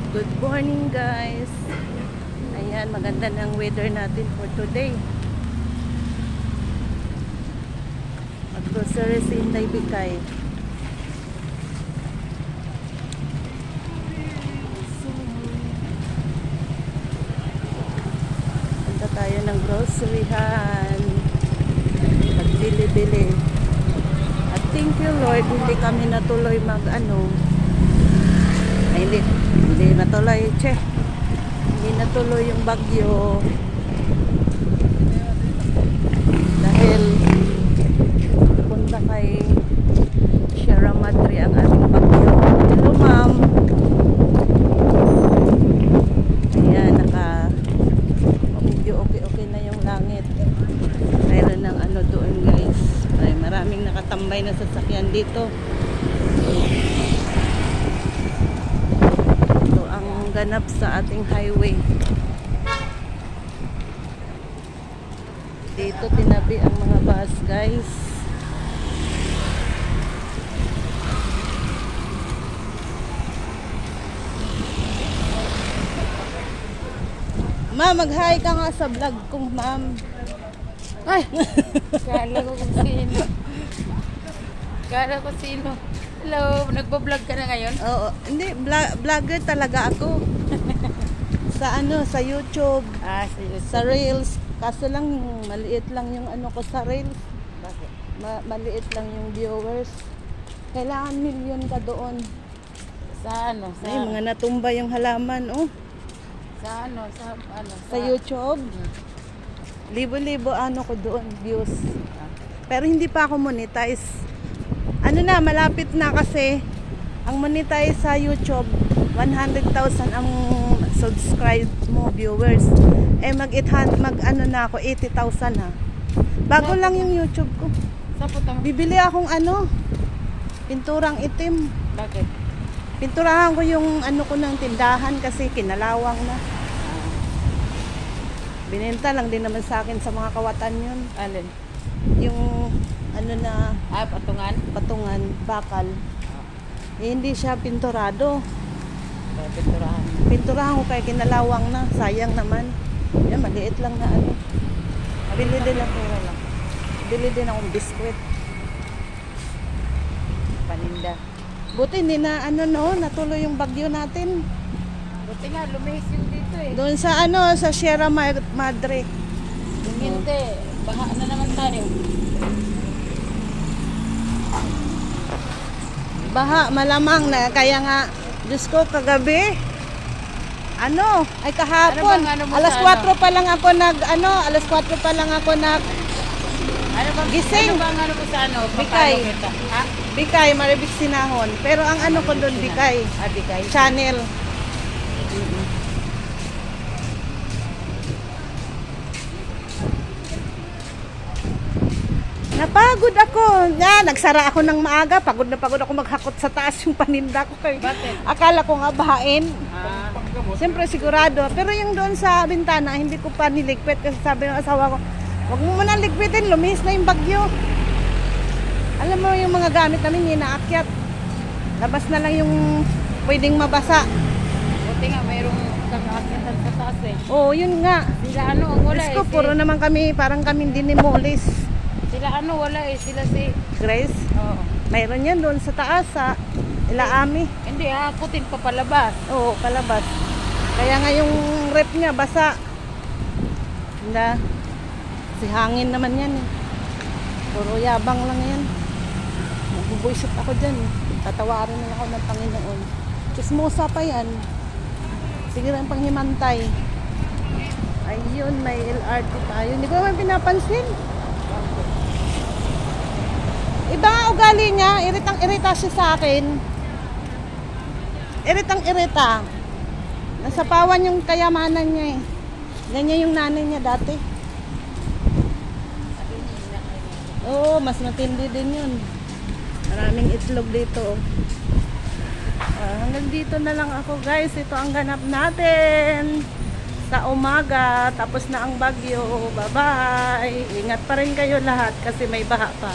Good morning guys. Ayan, maganda ng weather natin for today. Mag-grocery si Inday Bikay. Punta tayo ng groceryhan. Magbili-bili. At thank you Lord, hindi kami natuloy hindi natuloy, hindi natuloy yung bagyo dahil punta kay Sierra Madre ang ating bagyo. Hello ma'am. Ayan, medyo okay na yung langit. Mayroon ng doon guys. Ay, maraming nakatambay na sasakyan dito. Ganap sa ating highway. Dito tinabi ang mga bus guys. Ma'am, mag-hi ka nga sa vlog kong ma'am. Ay! Kala ko kung sino. Kala ko sino. Hello, nagbo-vlog ka na ngayon? Oo, hindi, vlogger talaga ako. Sa YouTube. Sa YouTube. Sa Reels. Kaso lang, maliit lang yung ko sa Reels. Bakit? Maliit lang yung viewers. Kailangan million ka doon. Sa Ay, mga natumba yung halaman, oh. Sa YouTube. Libo-libo ko doon, views. Pero hindi pa ako monetize. Malapit na kasi ang monetize sa YouTube 100,000 ang subscribe mo viewers. Na ako 80,000 ha. Bago lang yung YouTube ko. Bibili akong pinturang itim. Bakit? Pinturahan ko yung ko ng tindahan kasi kinalawang na. Binenta lang din naman sa akin sa mga kawatan yun. Alin? Yung patungan, bakal. Hindi siya pinturado. Pinturahan ko kaya kinalawang na. Sayang naman. Yan, maliit lang na Bili din akong biskwit. Paninda. Buti hindi na natuloy yung bagyo natin. Buti nga, lumihis yung dito eh. Doon sa Sierra Madre. Hindi, baha na naman tayo. Baha, malamang na. Kaya nga, Diyos ko, kagabi. Kahapon. Alas 4 pa lang ako gising. Ano bang mo sa Bikay. Ha? Bikay, Maribik Sinahon. Pero ang ko doon, Bikay. Bikay. Channel. Napagod ako. Nagsara ako ng maaga. Pagod ako maghakot sa taas yung paninda ko. Bakit? Akala ko nga bahain. Siyempre sigurado. Pero yung doon sa bintana, hindi ko pa niligpit. Kasi sabi ng asawa ko, huwag mo muna ligpitin. Lumihis na yung bagyo. Alam mo yung mga gamit namin, inaakyat. Labas na lang yung pwedeng mabasa. Buti nga, mayroong kakaakyatan sa taas eh. Oo, yun nga. Sila wala Diyos ko, puro naman kami, parang kami dinimulis. Sila wala eh. Sila si Grace? Oo. Mayroon yan doon sa taas, sa Ilaami. Hindi, hakutin pa palabas. Oo, palabas. Kaya nga yung rep niya, basa. Hindi. Si hangin naman yan eh. Puro yabang lang yan. Magbubuisit ako dyan eh. Tatawarin na ako ng Panginoon. Chismosa pa yan. Sige lang panghimantay. Ayun, may LRT tayo. Hindi ko naman pinapansin. Iba nga ugali niya, iritang-irita siya sa akin. Iritang-irita. Nasapawan yung kayamanan niya eh. Ganyan yung nanay niya dati. Oo, mas matindi din yun. Maraming itlog dito. Hanggang dito na lang ako guys. Ito ang ganap natin sa umaga. Tapos na ang bagyo. Bye-bye. Ingat pa rin kayo lahat kasi may baha pa.